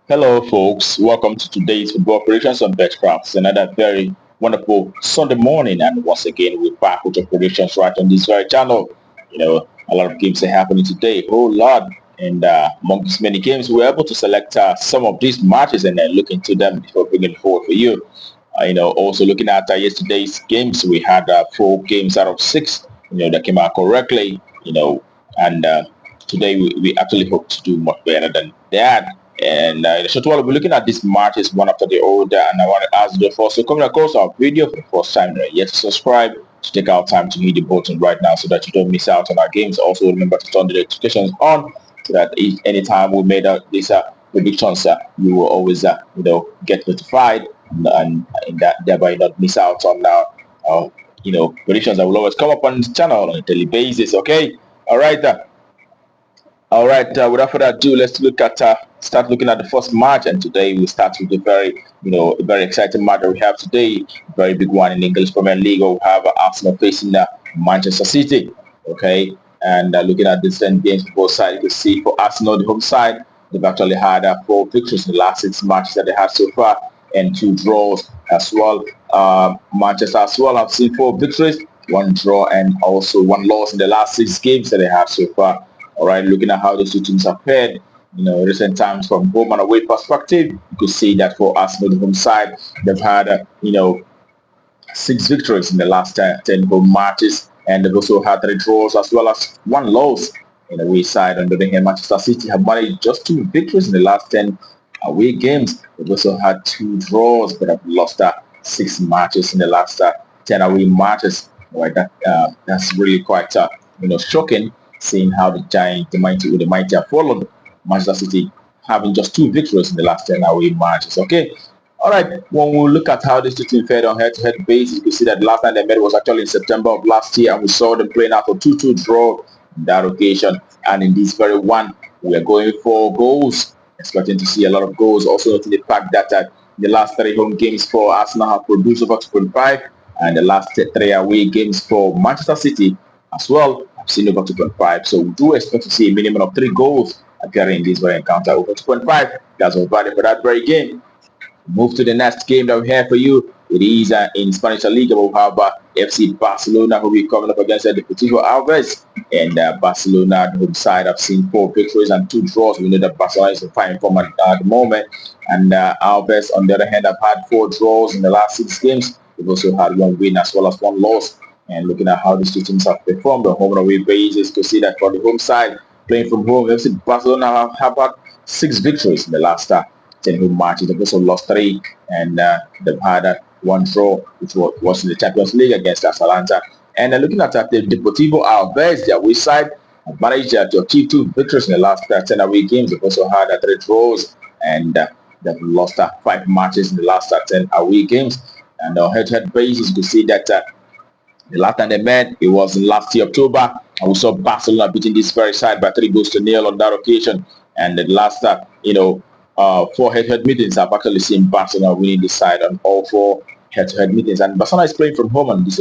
Hello, folks. Welcome to today's football predictions on BetCraft. It's another very wonderful Sunday morning, and once again, we're back with your predictions right on this very channel. A lot of games are happening today, a whole lot, and among these many games, we're able to select some of these matches and then look into them before bringing it forward for you. Also looking at yesterday's games, we had 4 games out of 6, that came out correctly, and today we actually hope to do much better than that. And so we'll be looking at these matches one after the other, and I want to ask you first, so coming across our video for the first time, yet to subscribe, to take our time to hit the button right now so that you don't miss out on our games. Also remember to turn the notifications on so that if anytime we made these predictions, you will always get notified and that thereby not miss out on predictions that will always come up on this channel on a daily basis. Okay, all right. Without further ado, let's start looking at the first match. And today we start with a very exciting match that we have today. Very big one in the English Premier League. We have Arsenal facing Manchester City. Okay, and looking at the same games for both sides, you can see for Arsenal, the home side, they've actually had 4 victories in the last 6 matches that they had so far, and 2 draws as well. Manchester as well have seen 4 victories, 1 draw, and also 1 loss in the last 6 games that they have so far. All right, looking at how these 2 teams have paired, recent times from home and away perspective, you could see that for Arsenal, the home side, they've had, 6 victories in the last 10 home matches, and they've also had 3 draws as well as 1 loss in the away side. On the other hand, Manchester City have managed just 2 victories in the last 10 away games. They've also had 2 draws, but have lost 6 matches in the last 10 away matches. All right, that's really quite shocking, seeing how the mighty have followed Manchester City, having just 2 victories in the last 10 away matches. Okay, all right. When we look at how these 2 teams fared on head-to-head basis, you can see that the last time they met was actually in September of last year, and we saw them playing out a 2-2 draw on that occasion. And in this very one, we are going for goals, expecting to see a lot of goals. Also noting the fact that the last 3 home games for Arsenal have produced over 2.5, and the last 3 away games for Manchester City as well have seen over 2.5. So we do expect to see a minimum of 3 goals appearing in this very encounter over 2.5. That's our value for that very game. Move to the next game that we have for you. It is in Spanish La Liga. We'll have FC Barcelona, who will be coming up against the Deportivo Alavés. And Barcelona, the home side, have seen 4 victories and 2 draws. We know that Barcelona is in fine form at the moment. And Alavés, on the other hand, have had 4 draws in the last 6 games. They've also had 1 win as well as 1 loss. And looking at how these 2 teams have performed on home and away basis, to see that for the home side, playing from home, FC Barcelona have had 6 victories in the last 10 home matches. They've also lost 3, and they've had 1 draw, which was in the Champions League against Atalanta. And looking at the Deportivo Alavés, their away side, have managed to achieve 2 victories in the last 10 away games. They've also had 3 draws, and they've lost 5 matches in the last 10 away games. And on head-to-head basis, you can see that the last time they met, it was in last year, October, and we saw Barcelona beating this very side by 3-0 on that occasion. And the last, 4 head-to-head meetings, I've actually seen Barcelona winning this side on all 4 head-to-head meetings. And Barcelona is playing from home on this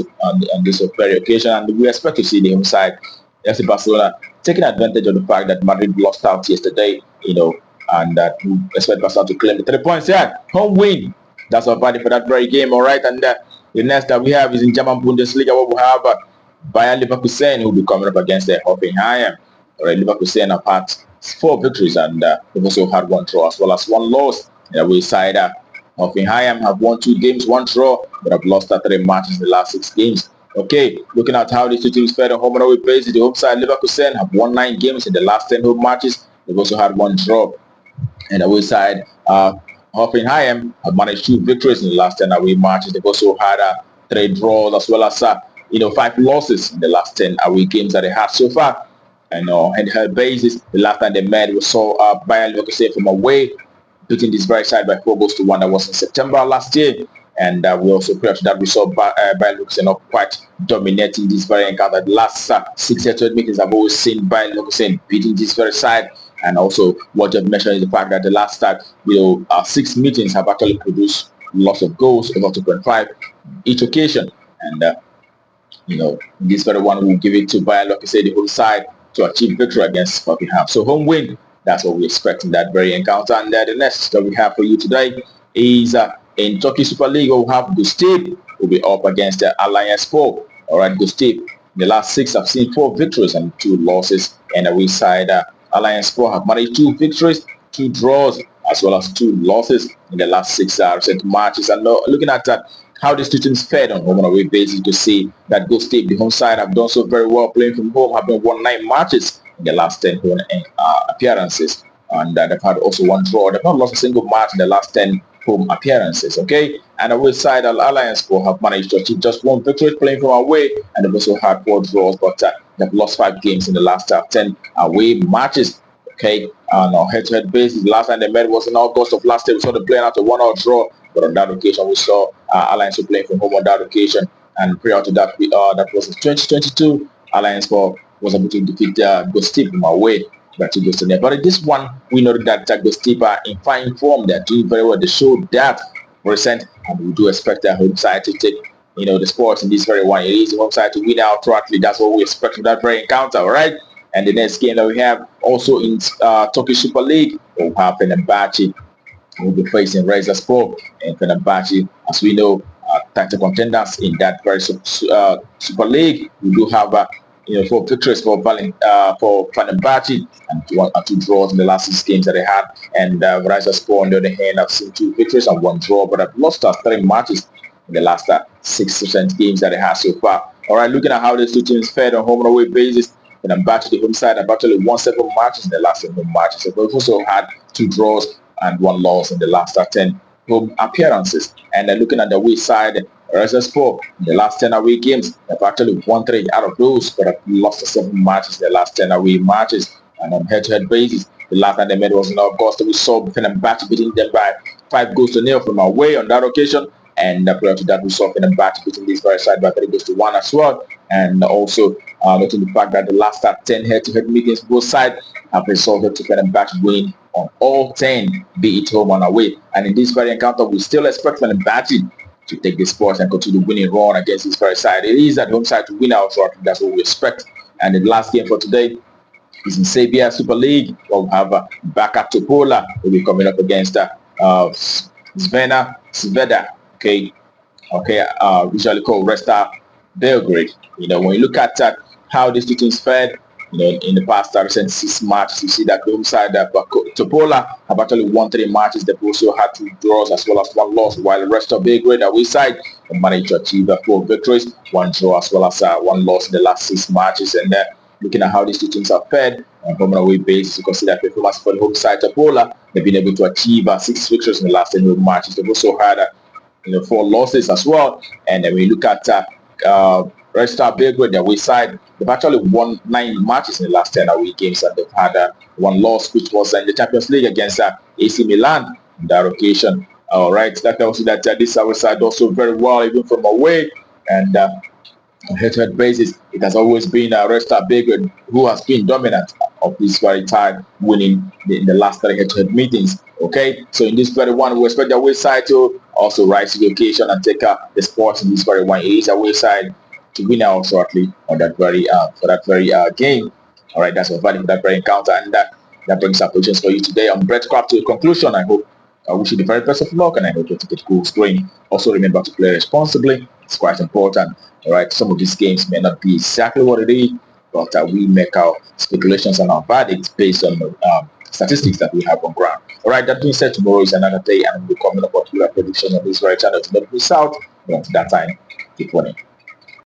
very occasion, and we expect to see the home side, FC Barcelona, taking advantage of the fact that Madrid lost out yesterday, and we expect Barcelona to claim the 3 points. Yeah, home win. That's our value for that very game. All right, and the next that we have is in German Bundesliga, where we have Bayer Leverkusen, who will be coming up against the Hoffenheim. All right, Leverkusen have had 4 victories, and they've also had 1 draw as well as 1 loss. The away side, Hoffenheim have won 2 games, 1 draw, but have lost 3 matches in the last 6 games. Okay, looking at how these 2 teams fared on home and away basis, the home side Leverkusen have won 9 games in the last 10 home matches. They've also had 1 draw, and the away side Hoffenheim have managed 2 victories in the last 10 away matches. They've also had 3 draws as well as 5 losses in the last 10 away games that they had so far. And on head-to-head basis, the last time they met, we saw Bayer Leverkusen from away beating this very side by 4-1. That was in September last year. And we also, prior to that, we saw Bayer Leverkusen quite dominating this very encounter. The last 6 head-to-head meetings, I've always seen Bayer Leverkusen beating this very side. And also, what you've mentioned is the fact that the last 6 meetings have actually produced lots of goals, over 2.5 each occasion. And this very one will give it to Bayer Leverkusen, the whole side, to achieve victory against Hoffenheim. So home win, That's what we expect in that very encounter. And the next that we have for you today is in Turkish Super League. We'll have Göztepe will be up against Alanyaspor. All right, Göztepe. In the last 6, I've seen 4 victories and 2 losses. And we side Alanyaspor have managed 2 victories, 2 draws, as well as 2 losses in the last 6 recent matches. And looking at how these two teams fared on home and away basis, to see that Göztepe, the home side, have done so very well playing from home, have been won 9 matches in the last 10 home appearances. And they've had also 1 draw. They've not lost a single match in the last 10 home appearances. Okay, and away side, Alanyaspor have managed to achieve just 1 victory playing from away, and they've also had 4 draws, but they've lost 5 games in the last 10 away matches. Okay, on a head-to-head basis, the last time they met was in August of last year. We saw them playing out a 1-1 draw, but on that occasion we saw Alanyaspor playing from home on that occasion. And prior to that, that was in 2022. Alanyaspor was able to defeat Göztepe from away. But in this one, we know that Göztepe are in fine form. They're doing very well. They showed that recent, and we do expect their home side to take the sports in this very one. It is the home side to win outrightly. That's what we expect from that very encounter, all right? And the next game that we have also in Turkish Super League, we'll have Fenerbahçe. We'll be facing Rizespor, and Fenerbahçe, as we know, title contenders in that very Super League. We do have 4 victories for Fenerbahçe and 2 draws in the last 6 games that they had. And Rizespor, on the other hand, have seen 2 victories and 1 draw, but have lost 3 matches in the last 6 games that they had so far. All right, looking at how these two teams fared on home and away basis, and Fenerbahçe, the home side, have actually won 7 matches in the last 7 matches. So they've also had 2 draws and 1 loss in the last 10 home appearances. And looking at the away side, Rizespor, in the last 10 away games, they've actually won 3 out of those, but have lost 7 matches in the last 10 away matches. And on head-to-head basis, the last time they met was in August. We saw Fenerbahçe beating them by 5-0 from away on that occasion. And prior to that, we saw Fenerbahçe beating this very side by 3-1 as well. And also noting the fact that the last 10 head-to-head meetings, both sides have resulted to Fenerbahçe winning on all 10, be it home and away. And in this very encounter, we still expect Fenerbahçe to take the sports and continue winning run against this very side. It is at home side to win out, so that's what we expect. And the last game for today is in Serbia Super League. We'll have Bačka Topola will be coming up against Sveda. Okay, usually called Resta Belgrade. When you look at how these two teams fared, in the past recent 6 matches, you see that the home side Topola have actually won 3 matches. They've also had 2 draws as well as 1 loss, while the rest of Belgrade, away side, have managed to achieve 4 victories, 1 draw as well as 1 loss in the last 6 matches. And looking at how these two teams have fared on home and away basis, you can see that performance for the home side Topola, they've been able to achieve 6 victories in the last 10 home matches. They've also had 4 losses as well. And then when you look at Resta Belgrade, their away side, they've actually won 9 matches in the last 10 away games, and they've had 1 loss, which was in the Champions League against AC Milan on that occasion. All right, that tells you that this away side also very well, even from away. And on head-to-head basis, it has always been Resta Belgrade who has been dominant of this very time, winning in the last 3 head-to-head meetings. Okay, so in this very one, we expect the away side to also rise to the occasion and take the sports in this very one. It is away side to win out shortly on that very game. All right, that's what value for that very encounter, and that brings our predictions for you today on Breadcraft to a conclusion. I wish you the very best of luck, and I hope you to get goals going. Also, remember to play responsibly. It's quite important. All right, some of these games may not be exactly what it is, but we make our speculations and our verdicts based on statistics that we have on ground. All right, that being said, tomorrow is another day, and we'll be coming up with a prediction on this very channel to not miss out. Until that time, keep winning.